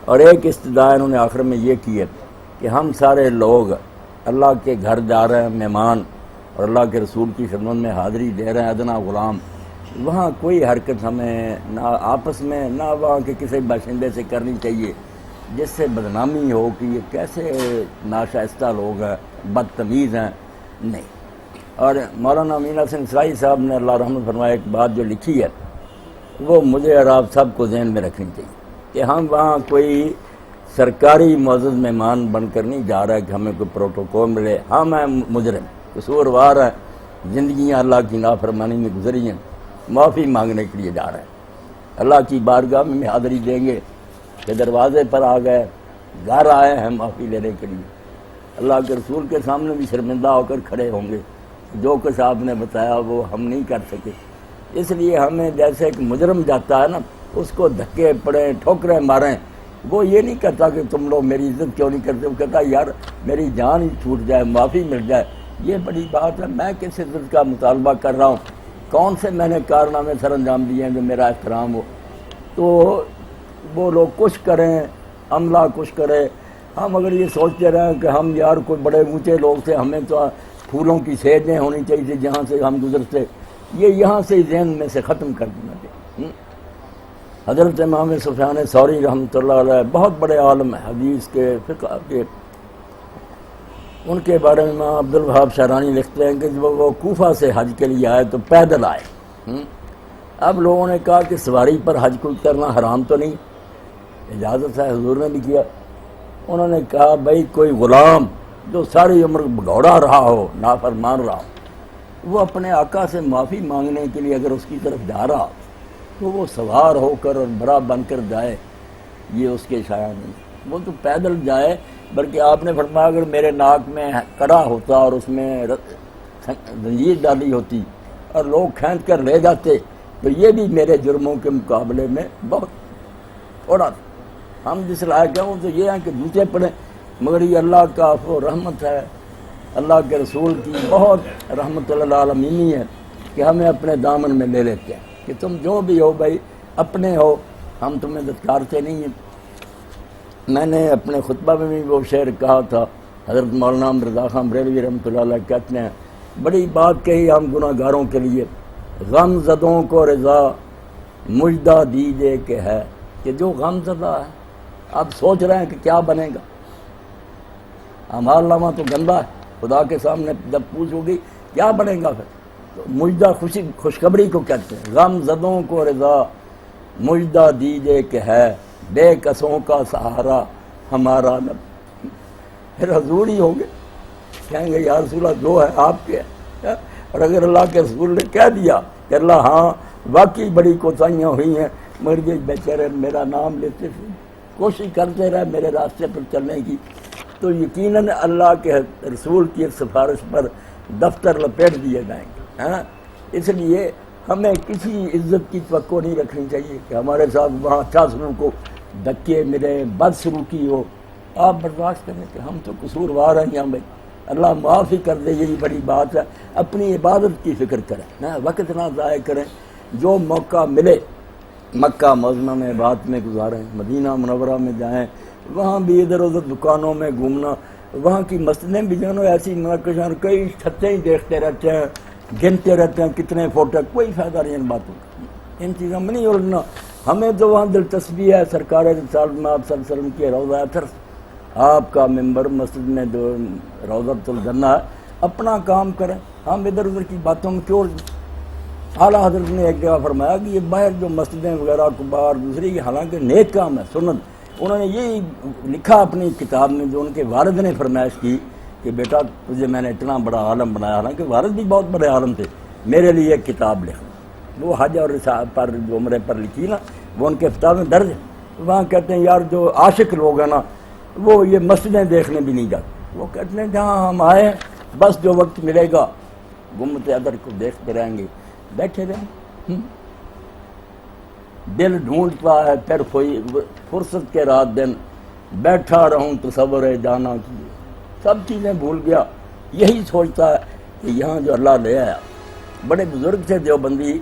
اور ایک استدعا انہوں نے آخر میں یہ کی ہے کہ ہم سارے لوگ اللہ کے گھر جا رہے ہیں مہمان، اور اللہ کے رسول کی خدمت میں حاضری دے رہے ہیں ادنا غلام، وہاں کوئی حرکت ہمیں نہ آپس میں نہ وہاں کے کسی باشندے سے کرنی چاہیے جس سے بدنامی ہو کہ یہ کیسے ناشائستہ لوگ ہیں، بدتمیز ہیں، نہیں۔ اور مولانا امین حسن اسرائی صاحب نے اللہ رحمت فرمایا ایک بات جو لکھی ہے وہ مجھے اور آپ سب کو ذہن میں رکھنی چاہیے کہ ہم وہاں کوئی سرکاری معزز مہمان بن کر نہیں جا رہا ہے کہ ہمیں کوئی پروٹوکول ملے، ہم ہیں مجرم، قصوروار ہیں، زندگیاں اللہ کی نافرمانی میں گزری ہیں، معافی مانگنے کے لیے جا رہے ہیں، اللہ کی بارگاہ میں حاضری دیں گے کہ دروازے پر آ گئے، گھر آئے ہیں معافی لینے کے لیے، اللہ کے رسول کے سامنے بھی شرمندہ ہو کر کھڑے ہوں گے، جو کچھ آپ نے بتایا وہ ہم نہیں کر سکے۔ اس لیے ہمیں جیسے ایک مجرم جاتا ہے نا، اس کو دھکے پڑیں، ٹھوکریں ماریں، وہ یہ نہیں کہتا کہ تم لوگ میری عزت کیوں نہیں کرتے، وہ کہتا یار میری جان ہی چھوٹ جائے، معافی مل جائے، یہ بڑی بات ہے، میں کس عزت کا مطالبہ کر رہا ہوں، کون سے میں نے کارنامے سر انجام دیے ہیں جو میرا احترام ہو۔ تو وہ لوگ کچھ کریں، عملہ کچھ کرے، ہم اگر یہ سوچتے رہیں کہ ہم یار کوئی بڑے اونچے لوگ تھے، ہمیں تو پھولوں کی سیجیں ہونی چاہیے تھی جہاں سے ہم گزرتے، یہ یہاں سے ذہن میں سے ختم کر دینا چاہیے۔ حضرت امام سفیان ثوری رحمۃ اللہ علیہ بہت بڑے عالم ہیں حدیث کے، فقہ کے، ان کے بارے میں امام عبد الوہاب شعرانی لکھتے ہیں کہ جب وہ کوفہ سے حج کے لیے آئے تو پیدل آئے۔ اب لوگوں نے کہا کہ سواری پر حج کو کرنا حرام تو نہیں، اجازت ہے، حضور نے بھی کیا۔ انہوں نے کہا بھائی کوئی غلام جو ساری عمر بگوڑا رہا ہو، نافرمان رہا ہو، وہ اپنے آقا سے معافی مانگنے کے لیے اگر اس کی طرف جا رہا تو وہ سوار ہو کر اور بڑا بن کر جائے، یہ اس کے شایع نہیں، وہ تو پیدل جائے۔ بلکہ آپ نے فرمایا اگر میرے ناک میں کڑا ہوتا اور اس میں زنجیر ڈالی ہوتی اور لوگ کھینچ کر لے جاتے تو یہ بھی میرے جرموں کے مقابلے میں بہت تھوڑا تھا۔ ہم جس لائق ہیں وہ تو یہ ہیں کہ جوتے پڑیں، مگر یہ اللہ کا عفو و رحمت ہے، اللہ کے رسول کی بہت رحمت اللہ عالمینی ہے کہ ہمیں اپنے دامن میں لے لیتے ہیں کہ تم جو بھی ہو بھائی اپنے ہو، ہم تمہیں دھتکارتے نہیں ہیں۔ میں نے اپنے خطبہ میں بھی وہ شعر کہا تھا، حضرت مولانا رضا خان بریلوی رحمۃ اللہ علیہ کہتے ہیں بڑی بات کہی ہم گناہ گاروں کے لیے، غم زدوں کو رضا مجدہ دیجیے کہ ہے، کہ جو غم زدہ ہے اب سوچ رہے ہیں کہ کیا بنے گا، اعمال نامہ تو گندا ہے، خدا کے سامنے جب پوچھو گی کیا بنے گا پھر، تو مجدہ خوشخبری کو کہتے ہیں، غم زدوں کو رضا مجدہ دیجیے کہ ہے، بے کسوں کا سہارا ہمارا نب۔ پھر حضور ہی ہوں گے، کہیں گے یا رسول اللہ جو ہے آپ کے ہے، اور اگر اللہ کے رسول نے کہہ دیا کہ اللہ ہاں واقعی بڑی کوتاہیاں ہوئی ہیں مگر یہ بیچارے میرا نام لیتے تھے، کوشش کرتے رہے میرے راستے پر چلنے کی، تو یقیناً اللہ کے رسول کی سفارش پر دفتر لپیٹ دیے جائیں گے۔ ہاں، اس لیے ہمیں کسی عزت کی توقع نہیں رکھنی چاہیے کہ ہمارے ساتھ وہاں اچھا سلوک ہو، دھکے ملے، بد سلوکی ہو، آپ برداشت کریں کہ ہم تو قصوروار ہیں یہاں بھائی، اللہ معافی کر دے، یہی بڑی بات ہے۔ اپنی عبادت کی فکر کریں، نہ وقت نہ ضائع کریں، جو موقع ملے مکہ معظمہ میں عبادت میں گزاریں، مدینہ منورہ میں جائیں، وہاں بھی ادھر ادھر دکانوں میں گھومنا، وہاں کی مسجدیں بھی جانو ایسی مارکشان، کئی چھتیں ہی دیکھتے رہتے ہیں، گنتے رہتے ہیں کتنے فوٹو، کوئی فائدہ نہیں ان باتوں کا، ان چیزوں میں نہیں الجھنا۔ ہمیں تو وہاں دلچسپی ہے سرکار رسالت میں آپ صلی اللہ علیہ وسلم کے روضہ اطہر، آپ کا ممبر مسجد میں جو روضۃ الجنہ ہے، اپنا کام کریں، ہم ادھر ادھر کی باتوں میں کیوں؟ اعلیٰ حضرت نے ایک جگہ فرمایا کہ یہ باہر جو مسجدیں وغیرہ کبار دوسری، حالانکہ نیک کام ہے، سنت، انہوں نے یہی لکھا اپنی کتاب میں جو ان کے والد نے فرمائش کی کہ بیٹا تجھے میں نے اتنا بڑا عالم بنایا، حالانکہ والد بھی بہت بڑے عالم تھے، میرے لیے ایک کتاب لکھ، وہ حج اور رسالت پر جو عمرے پر لکھی نا، وہ ان کے کتاب میں درج ہے۔ وہاں کہتے ہیں یار جو عاشق لوگ ہیں نا وہ یہ مسجدیں دیکھنے بھی نہیں جاتے، وہ کہتے ہیں جہاں ہم آئے ہیں بس جو وقت ملے گا گمبد ادر کو دیکھتے رہیں گے، بیٹھے رہیں، دل ڈھونڈتا ہے پھر کوئی فرصت کے رات دن، بیٹھا رہوں تصور جانا کی، سب چیزیں بھول گیا، یہی سوچتا ہے کہ یہاں جو اللہ لے آیا۔ بڑے بزرگ تھے دیوبندی،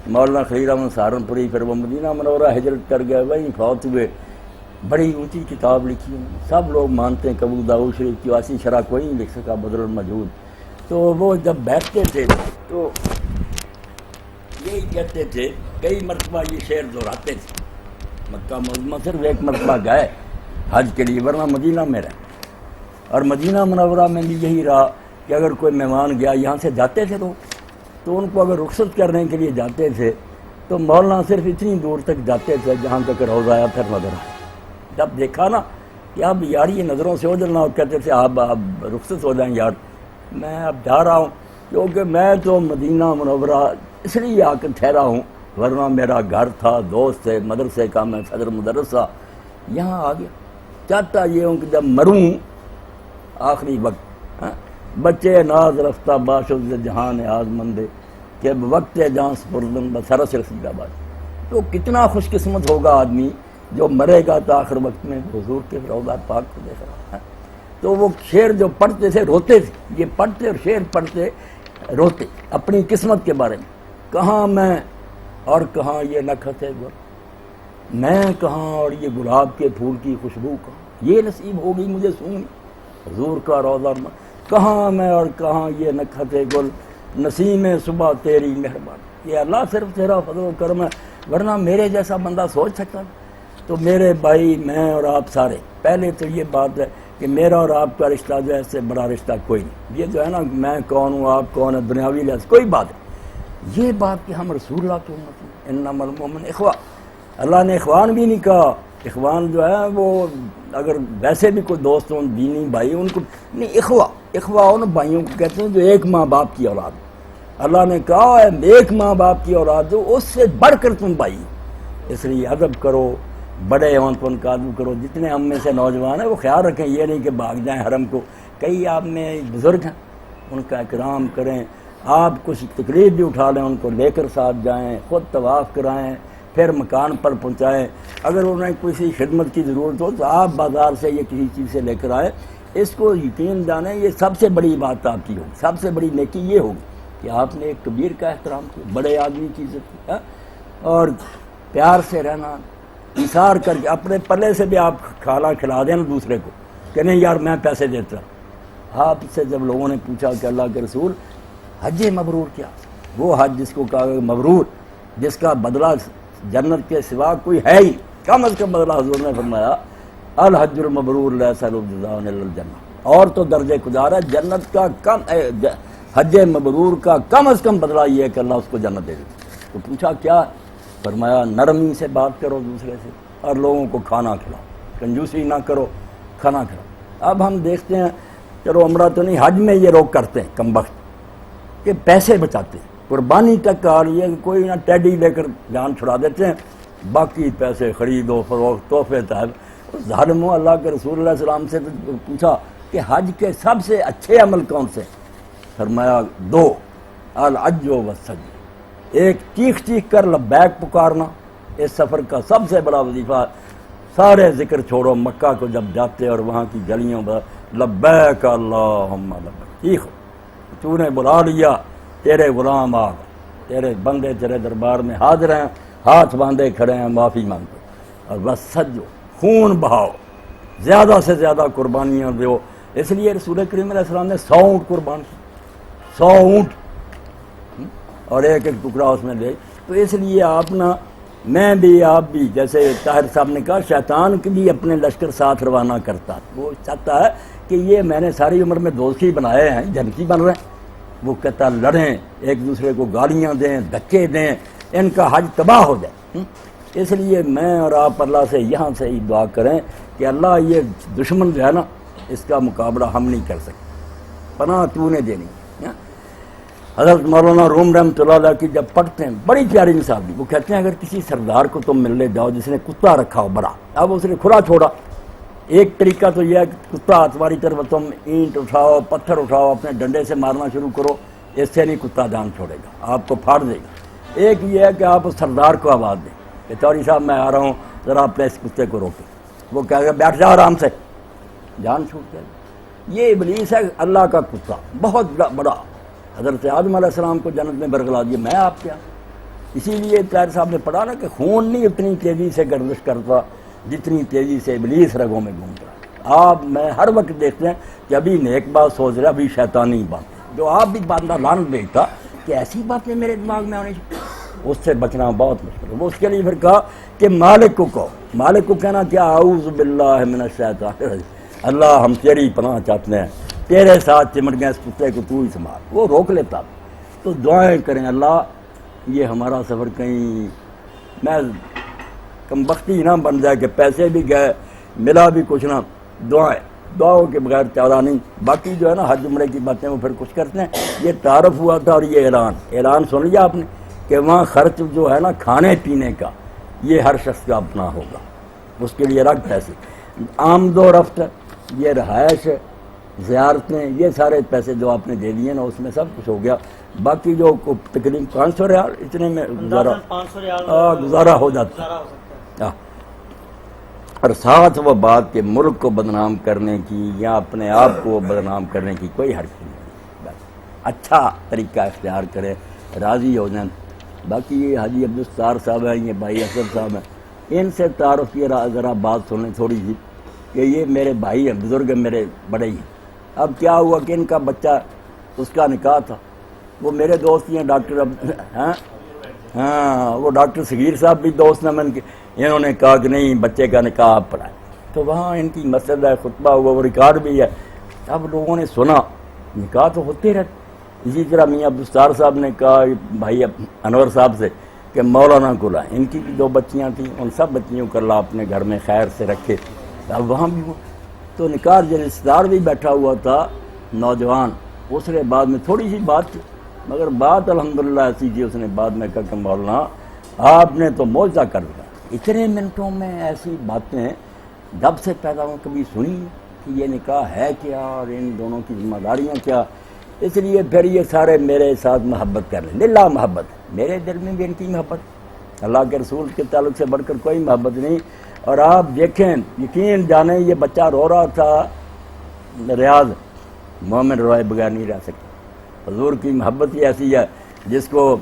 مولانا خلیل احمد سہارنپوری، پھر وہ مدینہ منورہ ہجرت کر گئے، وہیں فوت ہوئے، بڑی اونچی کتاب لکھی ہے، سب لوگ مانتے ہیں، ابو داؤد شریف کی واسطی شرح کوئی نہیں لکھ سکا، بدر المجود۔ تو وہ جب بیٹھتے تھے تو یہی کہتے تھے، کئی مرتبہ یہ شعر دہراتے تھے۔ مکہ معظمہ صرف ایک مرتبہ گئے حج کے لیے، ورنہ مدینہ میں رہے، اور مدینہ منورہ میں بھی یہی رہا کہ اگر کوئی مہمان گیا، یہاں سے جاتے تھے تو ان کو اگر رخصت کرنے کے لیے جاتے تھے تو مولانا صرف اتنی دور تک جاتے تھے جہاں تک روزہ آیا، پھر نظر آیا۔ جب دیکھا نا کہ اب یار یہ نظروں سے اوجھل نہ ہو، کہتے تھے آپ رخصت ہو جائیں یار، میں اب جا رہا ہوں، کیونکہ میں تو مدینہ منورہ اس لیے آ کر ٹھہرا ہوں، ورنہ میرا گھر تھا، دوست تھے، مدرسے کا میں صدر مدرسہ، یہاں آ گیا۔ چاہتا یہ ہوں کہ جب مروں آخری وقت، بچے ناز رفتہ باشد جہان آزمندے کہ وقت جان سپردن بسرس رسیدہ باد۔ تو کتنا خوش قسمت ہوگا آدمی جو مرے گا تو آخر وقت میں حضور کے روضہ پاک کو دیکھ رہا ہے۔ تو وہ شعر جو پڑھتے تھے روتے تھے، یہ پڑھتے اور شعر پڑھتے روتے اپنی قسمت کے بارے میں، کہاں میں اور کہاں یہ نکھت گل، میں کہاں اور یہ گلاب کے پھول کی خوشبو کہاں، یہ نصیب ہوگی مجھے سونی حضور کا روضہ، کہاں میں اور کہاں یہ نکھت گل، نسیم صبح تیری مہربانی۔ یہ اللہ صرف تیرا فضل و کرم ہے، ورنہ میرے جیسا بندہ سوچ سکتا۔ تو میرے بھائی، میں اور آپ سارے، پہلے تو یہ بات ہے کہ میرا اور آپ کا رشتہ جو ہے اس سے بڑا رشتہ کوئی نہیں۔ یہ جو ہے نا میں کون ہوں آپ کون ہے، دنیاوی لحاظ کوئی بات ہے، یہ بات کہ ہم رسول اللہ کی امت ہیں، انما المؤمنون اخوہ۔ اللہ نے اخوان بھی نہیں کہا، اخوان جو ہے وہ اگر ویسے بھی کوئی دوست ہوں دینی بھائی ان کو نہیں، اخوہ ان بھائیوں کو کہتے ہیں جو ایک ماں باپ کی اولاد۔ اللہ نے کہا ایک ماں باپ کی اولاد جو اس سے بڑھ کر تم بھائی، اس لیے ادب کرو، بڑے ہوں تو ان کا ادب کرو۔ جتنے ہم میں سے نوجوان ہیں وہ خیال رکھیں، یہ نہیں کہ بھاگ جائیں حرم کو، کئی آپ میں بزرگ ہیں ان کا اکرام کریں، آپ کچھ تکلیف بھی اٹھا لیں ان کو لے کر ساتھ جائیں، خود طواف کرائیں، پھر مکان پر پہنچائیں۔ اگر انہیں کسی خدمت کی ضرورت ہو تو آپ بازار سے یا کسی چیز سے لے کر آئیں۔ اس کو یقین جانیں یہ سب سے بڑی بات آپ کی ہوگی، سب سے بڑی نیکی یہ ہوگی کہ آپ نے ایک کبیر کا احترام کیا، بڑے آدمی کی عزت کی، اور پیار سے رہنا، ایثار کر کے اپنے پلے سے بھی آپ کھانا کھلا دیں دوسرے کو کہ نہیں یار میں پیسے دیتا ہوں۔ آپ سے جب لوگوں نے پوچھا کہ اللہ کے رسول حج مبرور کیا، وہ حج جس کو کہا مبرور، جس کا بدلہ جنت کے سوا کوئی ہے ہی، کم از کم بدلہ حضور نے فرمایا الحج المبرور لیس له جزاء الا الجنہ، اور تو درجے گزار ہے جنت کا کم، حج مبرور کا کم از کم بدلہ یہ ہے کہ اللہ اس کو جنت دے دے۔ تو پوچھا کیا؟ فرمایا نرمی سے بات کرو دوسرے سے اور لوگوں کو کھانا کھلاؤ، کنجوسی نہ کرو، کھانا کھلاؤ۔ اب ہم دیکھتے ہیں، چلو عمرہ تو نہیں، حج میں یہ لوگ کرتے ہیں کم بخت کہ پیسے بچاتے ہیں، قربانی تک کا یہ کہ کوئی نہ ٹیڈی لے کر جان چھڑا دیتے ہیں، باقی پیسے خرید و فروخت تحفے تحف ظالموں۔ اللہ کے رسول اللہ علیہ وسلم سے پوچھا کہ حج کے سب سے اچھے عمل کون سے؟ فرمایا دو، الحج والسعی، ایک چیخ چیخ کر لبیک پکارنا، اس سفر کا سب سے بڑا وظیفہ۔ سارے ذکر چھوڑو، مکہ کو جب جاتے اور وہاں کی گلیوں پر لبیک اللہم لبیک، چیخو، تو نے بلا لیا، تیرے غلام آ گئے، تیرے بندے تیرے دربار میں حاضر ہیں، ہاتھ باندھے کھڑے ہیں، معافی مانگو، اور بس سجو، خون بہاؤ، زیادہ سے زیادہ قربانیاں دو۔ اس لیے رسول کریم علیہ السلام نے 100 اونٹ قربان کی، 100 اونٹ، اور ایک ایک ٹکڑا اس میں دے۔ تو اس لیے آپ نا، میں بھی آپ بھی، جیسے طاہر صاحب نے کہا شیطان کی بھی اپنے لشکر ساتھ روانہ کرتا، وہ چاہتا ہے کہ یہ میں نے ساری عمر میں دوستی بنائے ہیں، جنتی بن رہے ہیں، وہ کہتا لڑیں، ایک دوسرے کو گالیاں دیں، دھکے دیں، ان کا حج تباہ ہو جائے۔ اس لیے میں اور آپ اللہ سے یہاں سے ہی دعا کریں کہ اللہ یہ دشمن جو ہے نا اس کا مقابلہ ہم نہیں کر سکتے، پناہ تو نے دینی۔ حضرت مولانا روم رحمۃ اللہ علیہ کی جب پڑھتے ہیں بڑی پیاری مثال دی، وہ کہتے ہیں اگر کسی سردار کو تم ملنے جاؤ جس نے کتا رکھا ہو بڑا، اب اس نے کھلا چھوڑا، ایک طریقہ تو یہ ہے کہ کتا تمہاری طرف تم اینٹ اٹھاؤ، پتھر اٹھاؤ، اپنے ڈنڈے سے مارنا شروع کرو، اس سے نہیں کتا جان چھوڑے گا، آپ کو پھاڑ دے گا۔ ایک یہ ہے کہ آپ اس سردار کو آواز دیں کہ چوری صاحب میں آ رہا ہوں، ذرا اپنے اس کتے کو روکیں، وہ کہے گا بیٹھ جاؤ آرام سے، جان چھوٹ جائے گی۔ یہ ابلیس ہے اللہ کا کتا، بہت بڑا، حضرت آدم علیہ السلام کو جنت میں برگلا دیا، میں آپ کیا؟ اسی لیے طاہر صاحب نے پڑھا نا کہ خون نہیں اتنی تیزی سے گردش کرتا جتنی تیزی سے ابلیس رگوں میں گھوم رہا ہے۔ آپ میں ہر وقت دیکھتے ہیں کہ ابھی نیک بات سوچ رہا، ابھی شیطانی بات، جو آپ بھی بات لعنت بھیجتا کہ ایسی باتیں میرے دماغ میں آنی چاہیے، اس سے بچنا بہت مشکل ہے۔ وہ اس کے لیے پھر کہا کہ مالک کو کہو، مالک کو کہنا کیا، اعوذ باللہ من الشیطان الرجیم، اللہ ہم تیری پناہ چاہتے ہیں، تیرے ساتھ چمٹ گئے اس کتے کو تو ہی سنبھال۔ وہ روک لیتا، تو دعائیں کریں اللہ یہ ہمارا سفر کہیں میں کم بختی نہ بن جائے کہ پیسے بھی گئے ملا بھی کچھ نہ، دعاؤں کے بغیر چارہ نہیں۔ باقی جو ہے نا حج عمرے کی باتیں وہ پھر کچھ کرتے ہیں۔ یہ تعارف ہوا تھا اور یہ اعلان سن لیا آپ نے کہ وہاں خرچ جو ہے نا کھانے پینے کا یہ ہر شخص کا اپنا ہوگا، اس کے لیے الگ پیسے، آمد و رفت، یہ رہائش، زیارتیں، یہ سارے پیسے جو آپ نے دے دیے نا اس میں سب کچھ ہو گیا۔ باقی جو تقریباً 500 ریال اتنے میں گزارا ہو جاتا ہے۔ اور ساتھ وہ بات کہ ملک کو بدنام کرنے کی یا اپنے آپ کو بدنام کرنے کی کوئی حرکت نہیں، بس اچھا طریقہ اختیار کرے، راضی ہو جائیں۔ باقی یہ حاجی عبدالستار صاحب ہیں، یہ بھائی اسد صاحب ہیں، ان سے تعارف کی ذرا بات سنیں تھوڑی سی کہ یہ میرے بھائی ہیں، بزرگ میرے بڑے ہی۔ اب کیا ہوا کہ ان کا بچہ اس کا نکاح تھا، وہ میرے دوست ہی ہیں ڈاکٹر ہاں وہ ڈاکٹر صغیر صاحب بھی دوست ہیں من کے، انہوں نے کہا کہ نہیں بچے کا نکاح آپ پڑھائیں، تو وہاں ان کی مسجد ہے، خطبہ ہوا، وہ ریکارڈ بھی ہے۔ اب لوگوں نے سنا، نکاح تو ہوتے رہتے۔ اسی طرح میاں عبدالستار صاحب نے کہا بھائی انور صاحب سے کہ مولانا کو لائیں، ان کی بھی 2 بچیاں تھیں، ان سب بچیوں کو اللہ اپنے گھر میں خیر سے رکھے۔ اب وہاں بھی تو نکاح جو رشتہ دار بھی بیٹھا ہوا تھا نوجوان، اس نے بعد میں تھوڑی سی بات تھی، مگر بات الحمدللہ ایسی تھی، اس نے بعد میں کہا کہ مولانا آپ نے تو معجزہ کر دیا، اتنے منٹوں میں ایسی باتیں جب سے پیدا ہوں کبھی سنی کہ یہ نکاح ہے کیا اور ان دونوں کی ذمہ داریاں کیا۔ اس لیے پھر یہ سارے میرے ساتھ محبت کر لیں، للہ محبت، میرے دل میں بھی ان کی محبت، اللہ کے رسول کے تعلق سے بڑھ کر کوئی محبت نہیں۔ اور آپ دیکھیں، یقین جانیں، یہ بچہ رو رہا تھا ریاض، مومن روئے بغیر نہیں رہ سکتا۔ حضور کی محبت ہی ایسی ہے جس کو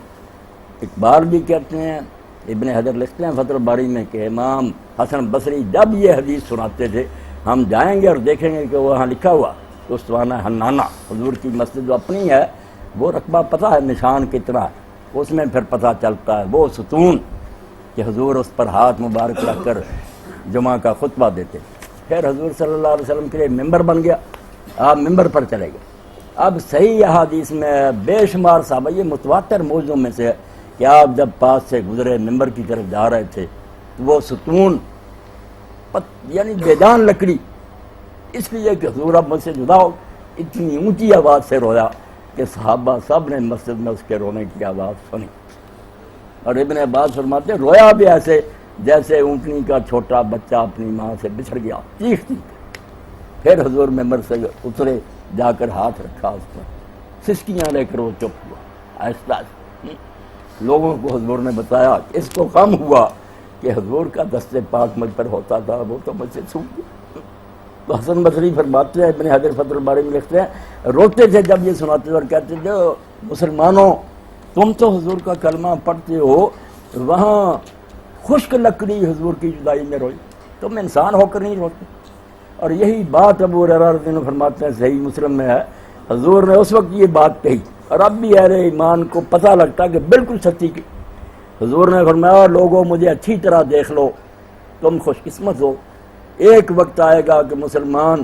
اقبال بھی کہتے ہیں، ابن حجر لکھتے ہیں فتح الباری میں کہ امام حسن بصری جب یہ حدیث سناتے تھے، ہم جائیں گے اور دیکھیں گے کہ وہاں لکھا ہوا استوانہ حنانہ، حضور کی مسجد جو اپنی ہے وہ رقبہ پتہ ہے نشان کتنا ہے، اس میں پھر پتہ چلتا ہے وہ ستون کہ حضور اس پر ہاتھ مبارک رکھ کر جمعہ کا خطبہ دیتے۔ پھر حضور صلی اللہ علیہ وسلم کے لیے ممبر بن گیا، آپ ممبر پر چلے گئے۔ اب صحیح احادیث میں بے شمار صحابہ، یہ متواتر موضوع میں سے ہے کہ آپ جب پاس سے گزرے ممبر کی طرف جا رہے تھے، وہ ستون یعنی بے جان لکڑی، اس لیے کہ حضور اب مجھ سے جدا ہو، اتنی اونچی آواز سے رویا کہ صحابہ سب نے مسجد میں اس کے رونے کی آواز سنی۔ اور ابن عباس فرماتے ہیں رویا بھی ایسے جیسے اونٹنی کا چھوٹا بچہ اپنی ماں سے بچھڑ گیا، چیخ چیخ۔ پھر حضور ممبر سے اترے، جا کر ہاتھ رکھا اس پر، سسکیاں لے کر وہ چپ ہوا، آہستہ آہستہ۔ لوگوں کو حضور نے بتایا کہ اس کو غم ہوا کہ حضور کا دست پاک مجھ پر ہوتا تھا، وہ تو مجھ سے چھوٹ گیا۔ تو حسن بصری فرماتے ہیں، ابن حجر فتح الباری میں لکھتے ہیں، روتے تھے جب یہ سناتے تھے اور کہتے تھے مسلمانوں تم تو حضور کا کلمہ پڑھتے ہو، وہاں خشک لکڑی حضور کی جدائی میں روئی، تم انسان ہو کر نہیں روتے۔ اور یہی بات ابو ہریرہ رضی اللہ عنہ فرماتے ہیں، صحیح مسلم میں ہے، حضور نے اس وقت یہ بات کہی اور اب بھی اہل ایمان کو پتہ لگتا کہ بالکل سچی کی۔ حضور نے فرمایا لوگوں مجھے اچھی طرح دیکھ لو، تم خوش قسمت ہو، ایک وقت آئے گا کہ مسلمان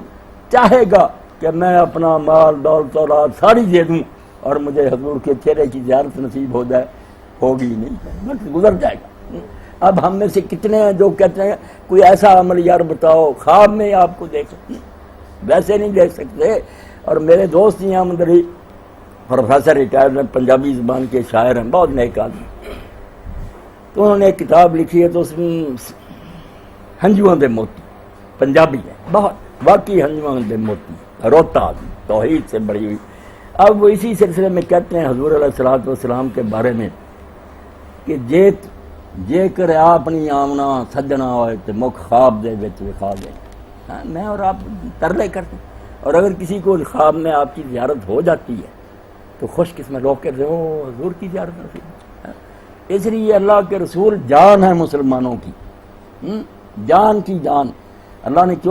چاہے گا کہ میں اپنا مال دولت اولاد ساری دے دوں اور مجھے حضور کے چہرے کی زیارت نصیب ہو جائے، ہوگی نہیں، گزر جائے گا۔ اب ہم میں سے کتنے ہیں جو کہتے ہیں کوئی ایسا عمل یار بتاؤ خواب میں آپ کو دیکھ سکتے، ویسے نہیں دیکھ سکتے۔ اور میرے دوست ہی احمد علی پروفیسر ریٹائرڈ ہیں، پنجابی زبان کے شاعر ہیں، بہت نیک آدمی، تو انہوں نے ایک کتاب لکھی ہے، تو اس میں ہنجواں دے موتی، پنجابی ہے، بہت واقعی ہنجواں دے موتی، روتا آدمی، توحید سے بڑی ہوئی۔ اب وہ اسی سلسلے میں کہتے ہیں حضور علیہ الصلوۃ والسلام کے بارے میں کہ جے کر اپنی آمنا سجنا ہوئے تو مکھ خواب دے وچ وکھا دے۔ میں اور آپ ترلے کرتے ہیں، اور اگر کسی کو خواب میں آپ کی زیارت ہو جاتی ہے تو خوش قسمت لوگ کہتے ہیں او حضور کی زیارت نصیب۔ اس لیے اللہ کے رسول جان ہے مسلمانوں کی، جان کی جان اللہ نے کیوں